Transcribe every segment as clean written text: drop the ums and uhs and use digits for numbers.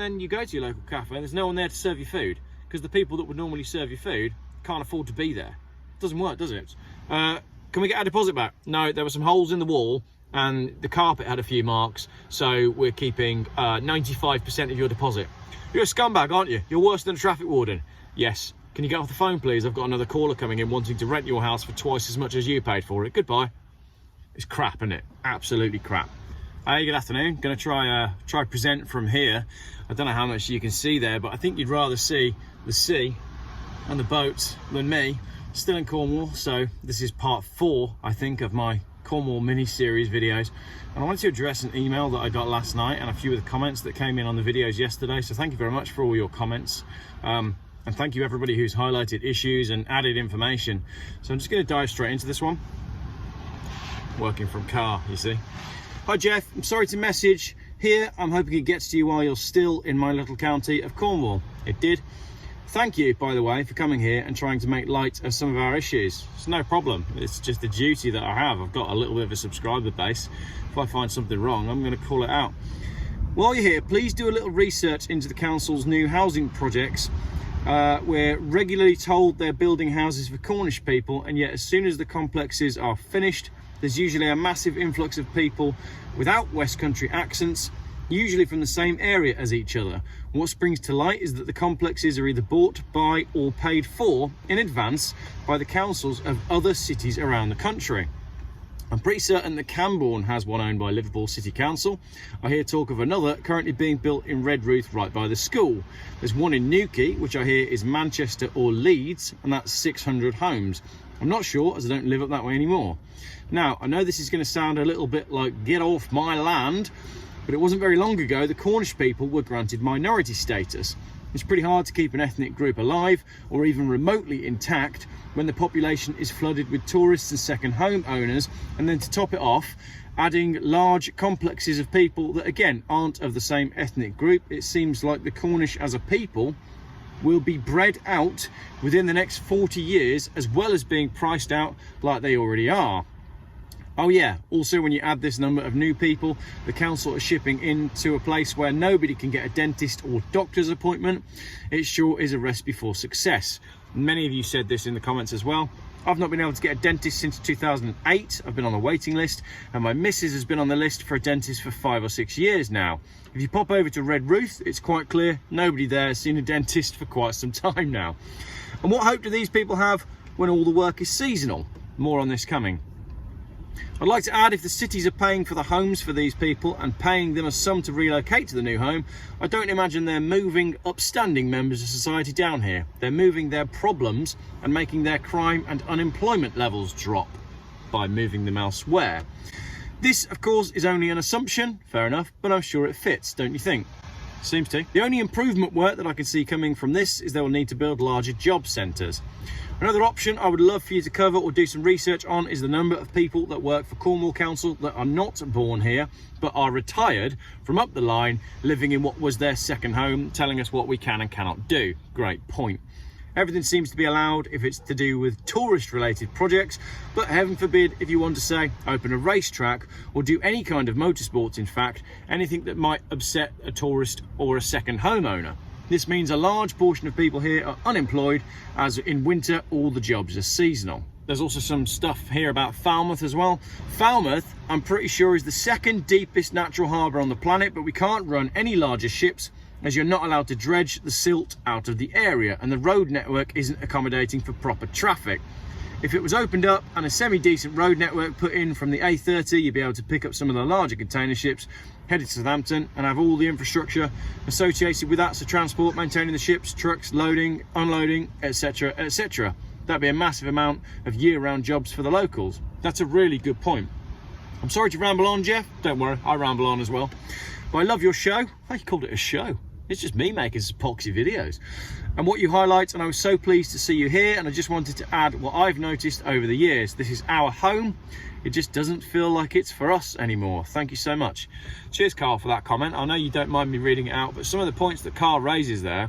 Then you go to your local cafe and there's no one there to serve you food because the people that would normally serve you food can't afford to be there. Doesn't work, does it? Can we get our deposit back? No, there were some holes in the wall and the carpet had a few marks, so we're keeping 95% of your deposit. You're a scumbag, aren't you? You're worse than a traffic warden. Yes. Can you get off the phone, please? I've got another caller coming in wanting to rent your house for twice as much as you paid for it. Goodbye. It's crap, isn't it? Absolutely crap. Hey, good afternoon. Going to try present from here. I don't know how much you can see there, but I think you'd rather see the sea and the boat than me. Still in Cornwall, so this is part 4, I think, of my Cornwall mini-series videos. And I wanted to address an email that I got last night and a few of the comments that came in on the videos yesterday. So thank you very much for all your comments. And thank you everybody who's highlighted issues and added information. So I'm just going to dive straight into this one. Working from car, you see. Hi Geoff, I'm sorry to message here. I'm hoping it gets to you while you're still in my little county of Cornwall. It did. Thank you, by the way, for coming here and trying to make light of some of our issues. It's no problem. It's just a duty that I have. I've got a little bit of a subscriber base. If I find something wrong, I'm going to call it out. While you're here, please do a little research into the council's new housing projects. We're regularly told they're building houses for Cornish people, and yet as soon as the complexes are finished, there's usually a massive influx of people without West Country accents, usually from the same area as each other. What springs to light is that the complexes are either bought by or paid for in advance by the councils of other cities around the country. I'm pretty certain that Camborne has one owned by Liverpool City Council. I hear talk of another currently being built in Redruth right by the school. There's one in Newquay, which I hear is Manchester or Leeds, and that's 600 homes. I'm not sure, as I don't live up that way anymore. Now, I know this is going to sound a little bit like get off my land, but it wasn't very long ago the Cornish people were granted minority status. It's pretty hard to keep an ethnic group alive or even remotely intact when the population is flooded with tourists and second home owners, and then to top it off, adding large complexes of people that again aren't of the same ethnic group. It seems like the Cornish as a people will be bred out within the next 40 years, as well as being priced out like they already are. Oh yeah, also when you add this number of new people the council is shipping into a place where nobody can get a dentist or doctor's appointment, it sure is a recipe for success. Many of you said this in the comments as well. I've not been able to get a dentist since 2008. I've been on the waiting list, and my missus has been on the list for a dentist for 5 or 6 years now. If you pop over to Redruth, it's quite clear nobody there has seen a dentist for quite some time now. And what hope do these people have when all the work is seasonal? More on this coming. I'd like to add, if the cities are paying for the homes for these people and paying them a sum to relocate to the new home, I don't imagine they're moving upstanding members of society down here. They're moving their problems and making their crime and unemployment levels drop by moving them elsewhere. This, of course, is only an assumption, fair enough, but I'm sure it fits, don't you think? Seems to. The only improvement work that I can see coming from this is they will need to build larger job centres. Another option I would love for you to cover or do some research on is the number of people that work for Cornwall Council that are not born here but are retired from up the line, living in what was their second home, telling us what we can and cannot do. Great point. Everything seems to be allowed if it's to do with tourist related projects, but heaven forbid if you want to, say, open a racetrack or do any kind of motorsports, in fact, anything that might upset a tourist or a second homeowner. This means a large portion of people here are unemployed, as in winter all the jobs are seasonal. There's also some stuff here about Falmouth as well. Falmouth, I'm pretty sure, is the second deepest natural harbour on the planet, but we can't run any larger ships as you're not allowed to dredge the silt out of the area, and the road network isn't accommodating for proper traffic. If it was opened up and a semi-decent road network put in from the A30, you'd be able to pick up some of the larger container ships headed to Southampton and have all the infrastructure associated with that, so transport, maintaining the ships, trucks, loading, unloading, etc, etc. That'd be a massive amount of year-round jobs for the locals. That's a really good point. I'm sorry to ramble on, Geoff. Don't worry, I ramble on as well. But I love your show. I called it a show. It's just me making some poxy videos. And what you highlight, and I was so pleased to see you here, and I just wanted to add what I've noticed over the years. This is our home. It just doesn't feel like it's for us anymore. Thank you so much. Cheers, Carl, for that comment. I know you don't mind me reading it out, but some of the points that Carl raises there,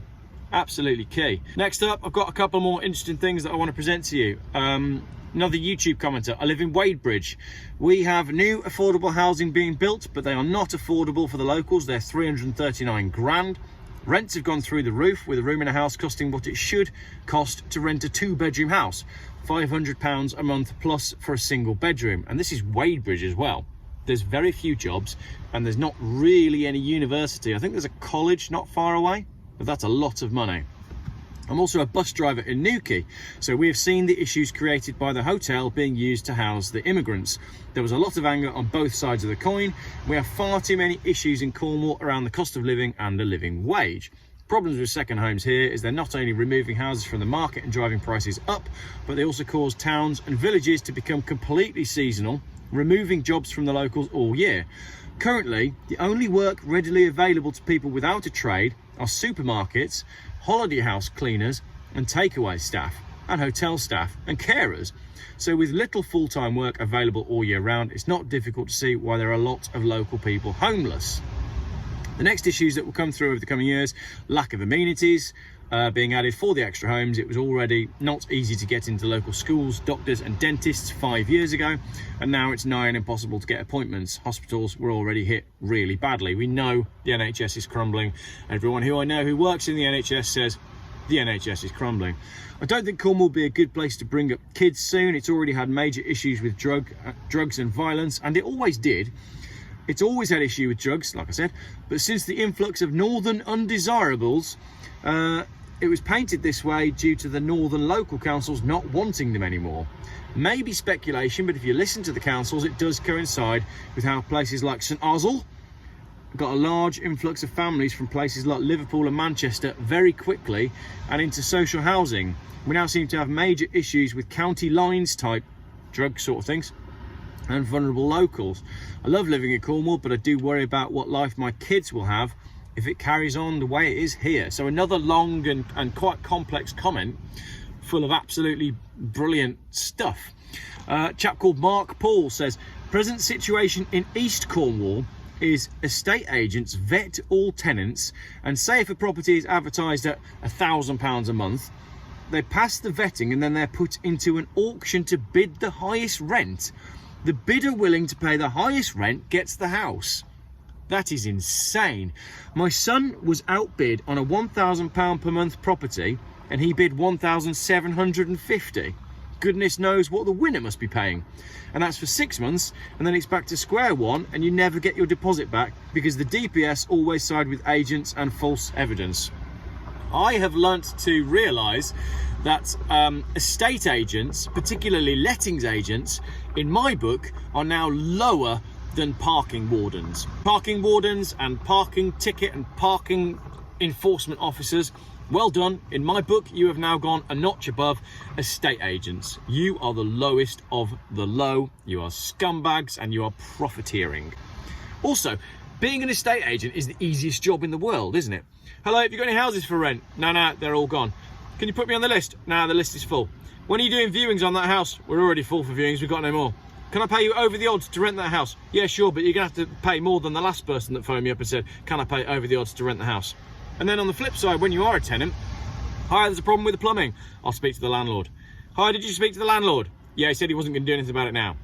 absolutely key. Next up, I've got a couple more interesting things that I want to present to you. Another YouTube commenter. I live in Wadebridge. We have new affordable housing being built, but they are not affordable for the locals. They're 339 grand. Rents have gone through the roof, with a room in a house costing what it should cost to rent a 2-bedroom house. £500 a month plus for a single bedroom. And this is Wadebridge as well. There's very few jobs and there's not really any university. I think there's a college not far away, but that's a lot of money. I'm also a bus driver in Newquay, so we have seen the issues created by the hotel being used to house the immigrants. There was a lot of anger on both sides of the coin. We have far too many issues in Cornwall around the cost of living and the living wage. Problems with second homes here is they're not only removing houses from the market and driving prices up, but they also cause towns and villages to become completely seasonal, removing jobs from the locals all year. Currently, the only work readily available to people without a trade are supermarkets, holiday house cleaners and takeaway staff, and hotel staff and carers. So with little full-time work available all year round, it's not difficult to see why there are a lot of local people homeless. The next issues that will come through over the coming years: lack of amenities being added for the extra homes. It was already not easy to get into local schools, doctors and dentists 5 years ago, and now it's nigh on impossible to get appointments. Hospitals were already hit really badly. We know the NHS is crumbling. Everyone who I know who works in the NHS says the NHS is crumbling. I don't think Cornwall will be a good place to bring up kids soon. It's already had major issues with drugs and violence, and it always did. It's always had issue with drugs, like I said, but since the influx of northern undesirables, it was painted this way due to the northern local councils not wanting them anymore. Maybe speculation, but if you listen to the councils, it does coincide with how places like St Ozzel got a large influx of families from places like Liverpool and Manchester very quickly and into social housing. We now seem to have major issues with county lines type drug sort of things and vulnerable locals. I love living in Cornwall, but I do worry about what life my kids will have if it carries on the way it is here. So another long and quite complex comment full of absolutely brilliant stuff. A chap called Mark Paul says, present situation in East Cornwall is estate agents vet all tenants and say if a property is advertised at £1,000 a month, they pass the vetting and then they're put into an auction to bid the highest rent. The bidder willing to pay the highest rent gets the house. That is insane. My son was outbid on a £1,000 per month property and he bid £1,750. Goodness knows what the winner must be paying. And that's for 6 months, and then it's back to square one and you never get your deposit back because the DPS always side with agents and false evidence. I have learnt to realise that estate agents, particularly lettings agents, in my book are now lower than parking wardens. Parking wardens and parking ticket and parking enforcement officers, well done. In my book, you have now gone a notch above estate agents. You are the lowest of the low. You are scumbags and you are profiteering. Also, being an estate agent is the easiest job in the world, isn't it? Hello, have you got any houses for rent? No, they're all gone. Can you put me on the list? No, the list is full. When are you doing viewings on that house? We're already full for viewings, we've got no more. Can I pay you over the odds to rent that house? Yeah, sure, but you're gonna have to pay more than the last person that phoned me up and said, can I pay over the odds to rent the house? And then on the flip side, when you are a tenant, hi, there's a problem with the plumbing. I'll speak to the landlord. Hi, did you speak to the landlord? Yeah, he said he wasn't gonna do anything about it now.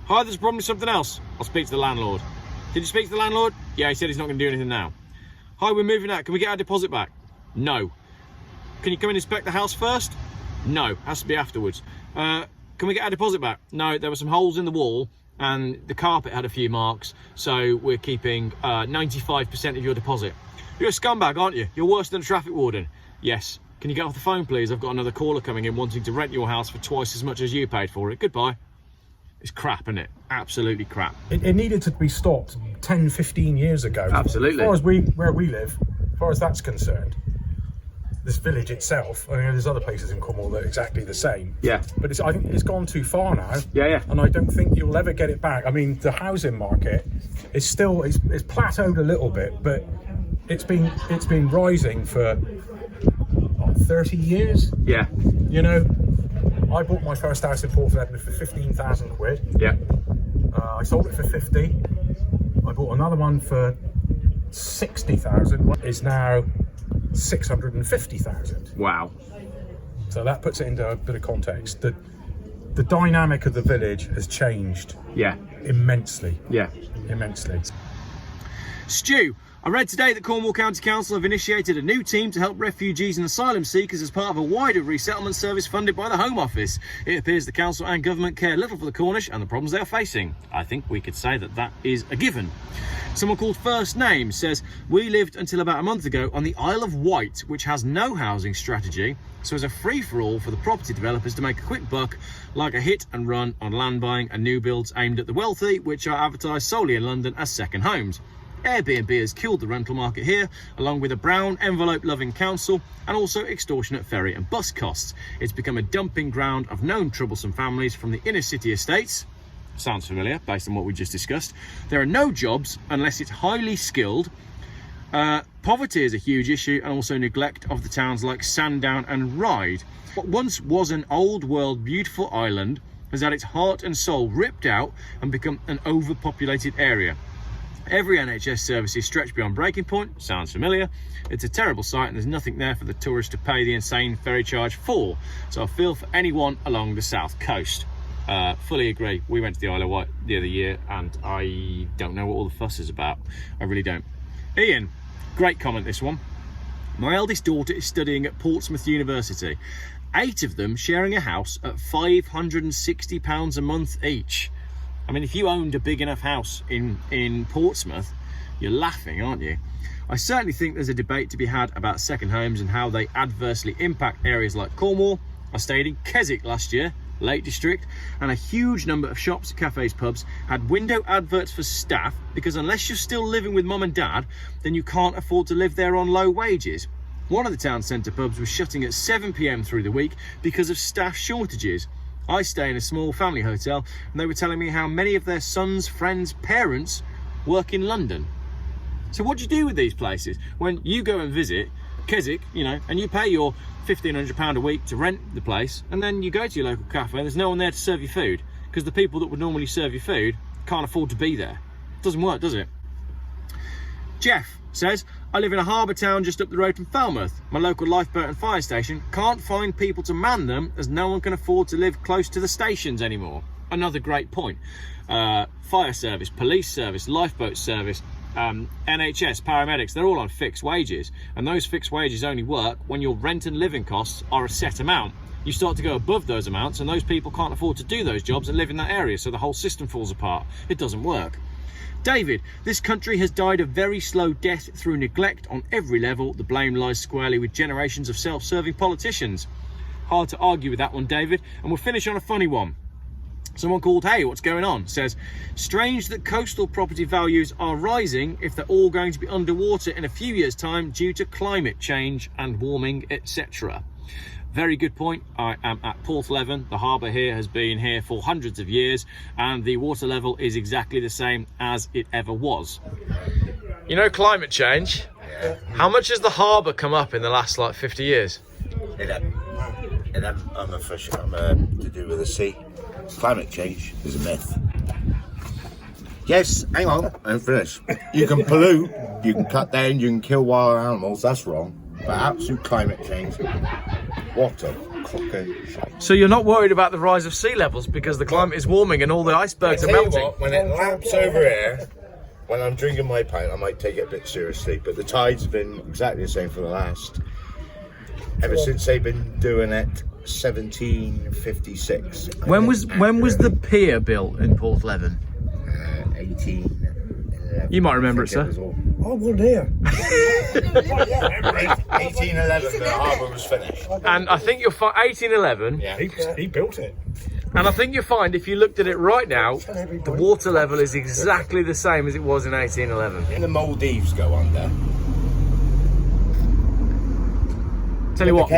Hi, there's a problem with something else. I'll speak to the landlord. Did you speak to the landlord? Yeah, he said he's not gonna do anything now. Hi, we're moving out. Can we get our deposit back? No. Can you come and inspect the house first? No, has to be afterwards. Can we get our deposit back? No, there were some holes in the wall and the carpet had a few marks, so we're keeping 95% of your deposit. You're a scumbag, aren't you? You're worse than a traffic warden. Yes. Can you get off the phone, please? I've got another caller coming in wanting to rent your house for twice as much as you paid for it. Goodbye. It's crap, isn't it? Absolutely crap. It needed to be stopped 10, 15 years ago. Absolutely. As far as where we live, as far as that's concerned, this village itself, I mean, there's other places in Cornwall that are exactly the same. Yeah. But I think it's gone too far now. Yeah. And I don't think you'll ever get it back. I mean, the housing market is still, it's plateaued a little bit, but it's been rising for what, 30 years. Yeah. You know, I bought my first house in Portland for 15,000 quid. Yeah. I sold it for 50. I bought another one for 60,000. It's now 650,000. Wow. So that puts it into a bit of context. The dynamic of the village has changed. Yeah. Immensely. Yeah. Immensely. Stu, I read today that Cornwall County Council have initiated a new team to help refugees and asylum seekers as part of a wider resettlement service funded by the Home Office. It appears the council and government care little for the Cornish and the problems they are facing. I think we could say that that is a given. Someone called First Name says, we lived until about a month ago on the Isle of Wight, which has no housing strategy, so it's a free-for-all for the property developers to make a quick buck, like a hit and run on land buying and new builds aimed at the wealthy, which are advertised solely in London as second homes. Airbnb has killed the rental market here, along with a brown envelope-loving council and also extortionate ferry and bus costs. It's become a dumping ground of known troublesome families from the inner city estates. Sounds familiar based on what we just discussed. There are no jobs unless it's highly skilled. Poverty is a huge issue, and also neglect of the towns like Sandown and Ryde. What once was an old world beautiful island has had its heart and soul ripped out and become an overpopulated area. Every NHS service is stretched beyond breaking point. Sounds familiar. It's a terrible sight, and there's nothing there for the tourists to pay the insane ferry charge for. So I feel for anyone along the south coast. Fully agree. We went to the Isle of Wight the other year, and I don't know what all the fuss is about. I really don't. Ian, great comment this one. My eldest daughter is studying at Portsmouth University. 8 of them sharing a house at £560 a month each. I mean, if you owned a big enough house in Portsmouth, you're laughing, aren't you? I certainly think there's a debate to be had about second homes and how they adversely impact areas like Cornwall. I stayed in Keswick last year, Lake District, and a huge number of shops, cafes, pubs had window adverts for staff, because unless you're still living with mum and dad, then you can't afford to live there on low wages. One of the town centre pubs was shutting at 7 p.m. through the week because of staff shortages. I stay in a small family hotel, and they were telling me how many of their sons' friends' parents work in London. So what do you do with these places when you go and visit Keswick, you know, and you pay your £1,500 a week to rent the place, and then you go to your local cafe and there's no one there to serve you food because the people that would normally serve you food can't afford to be there? It doesn't work, does it? Geoff says, I live in a harbour town just up the road from Falmouth. My local lifeboat and fire station can't find people to man them as no one can afford to live close to the stations anymore. Another great point. Fire service, police service, lifeboat service, NHS, paramedics, they're all on fixed wages, and those fixed wages only work when your rent and living costs are a set amount. You start to go above those amounts and those people can't afford to do those jobs and live in that area, so the whole system falls apart. It doesn't work. David, this country has died a very slow death through neglect on every level. The blame lies squarely with generations of self-serving politicians. Hard to argue with that one, David, and we'll finish on a funny one. Someone called Hey, what's going on? Says, strange that coastal property values are rising if they're all going to be underwater in a few years' time due to climate change and warming, etc. Very good point. I am at Porthleven. The harbour here has been here for hundreds of years, and the water level is exactly the same as it ever was. You know, climate change? Yeah. How much has the harbour come up in the last, 50 years? I'm to do with the sea. Climate change is a myth. Yes, hang on, I'm finished. You can pollute, you can cut down, you can kill wild animals, that's wrong. But absolute climate change, what a crocker shite. So you're not worried about the rise of sea levels because the climate is warming and all the icebergs are melting? What, when it laps over here, when I'm drinking my pint, I might take it a bit seriously, but the tides have been exactly the same for the last, ever since they've been doing it, 1756. When was the pier built in Porthleven? 1811. You might remember it, sir. I wasn't here. 1811, the harbour was finished. And I think you'll find 1811. Yeah. He built it. And I think you'll find if you looked at it right now, the water level is exactly the same as it was in 1811. In the Maldives go under. Tell you what,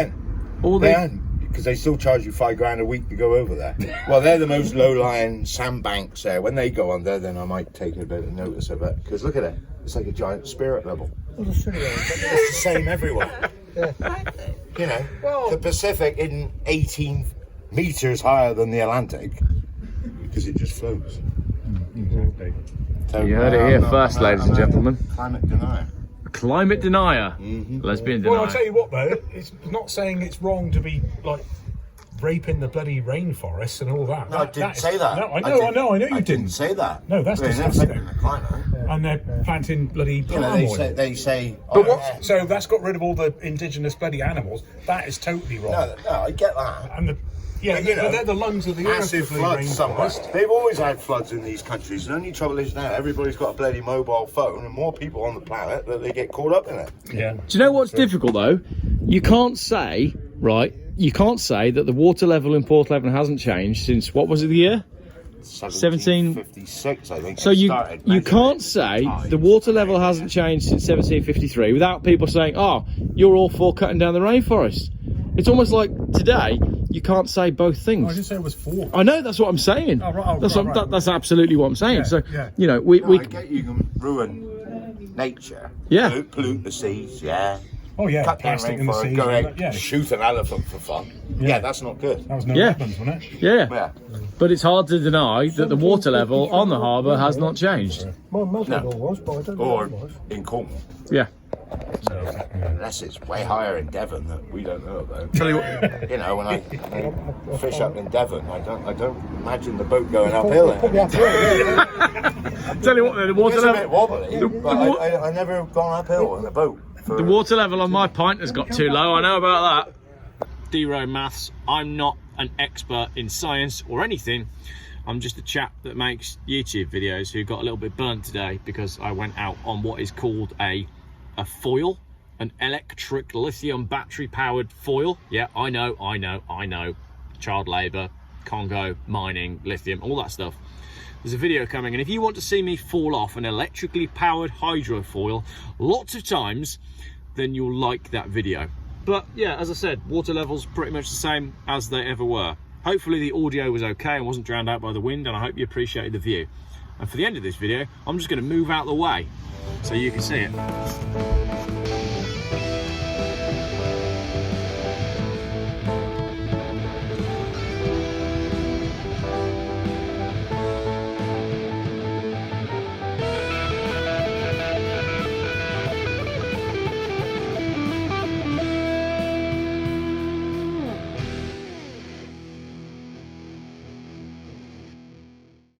all the because they still charge you £5,000 a week to go over there. Well, they're the most low-lying sandbanks there. When they go under, then I might take a bit of notice of it. Because look at it, it's like a giant spirit level. It's the same everywhere. Yeah. You know, the Pacific isn't 18 metres higher than the Atlantic because it just floats. Exactly. So, You heard it here first, ladies and gentlemen. Climate denier. Climate denier, lesbian denier. Well, I'll tell you what though, it's not saying it's wrong to be raping the bloody rainforest and all that. No, I didn't say that. No, I know you didn't. say that. No, that's We're disgusting. affecting the climate. Yeah. and they're planting bloody palm oil. They say. But what? So that's got rid of all the indigenous bloody animals. That is totally wrong. No, I get that. And they're the lungs of the earth. Massive floods somewhere. They've always had floods in these countries. The only trouble is now everybody's got a bloody mobile phone and more people on the planet that they get caught up in it. Yeah. Do you know what's difficult though? You can't say, right, you can't say that the water level in Portleven hasn't changed since, what was it, the year? 1756, I think. So you can't say the water level hasn't changed since 1753 without people saying, oh, you're all for cutting down the rainforest. It's almost like today you can't say both things. I didn't say it was 4. I know, that's what I'm saying. That's absolutely what I'm saying. Yeah, you know, I get you can ruin nature. Yeah. Pollute the seas, yeah. Oh yeah, Cut down plastic in the rainforest, sea. go out, shoot an elephant for fun. Yeah, that's not good. That was no weapons, wasn't it? Yeah. But it's hard to deny that the water level on the harbour has not changed. My mother-in-law was, but I don't know Or what it was. in Cornwall. Yeah. Unless it's way higher in Devon that we don't know about. Tell you what, You know, when I fish up in Devon, I don't imagine the boat going uphill. Probably up here, yeah. tell you what, the water It's a level. bit wobbly, but I never have gone uphill in a boat. The water level on my pint has got too low, I know about that. D-Row Maths, I'm not an expert in science or anything. I'm just a chap that makes YouTube videos who got a little bit burnt today because I went out on what is called a foil, an electric lithium battery powered foil. Yeah, I know. Child labour, Congo, mining, lithium, all that stuff. There's a video coming, and if you want to see me fall off an electrically powered hydrofoil lots of times, then you'll like that video. But yeah, as I said, water levels pretty much the same as they ever were. Hopefully the audio was okay and wasn't drowned out by the wind, and I hope you appreciated the view. And for the end of this video, I'm just going to move out the way so you can see it.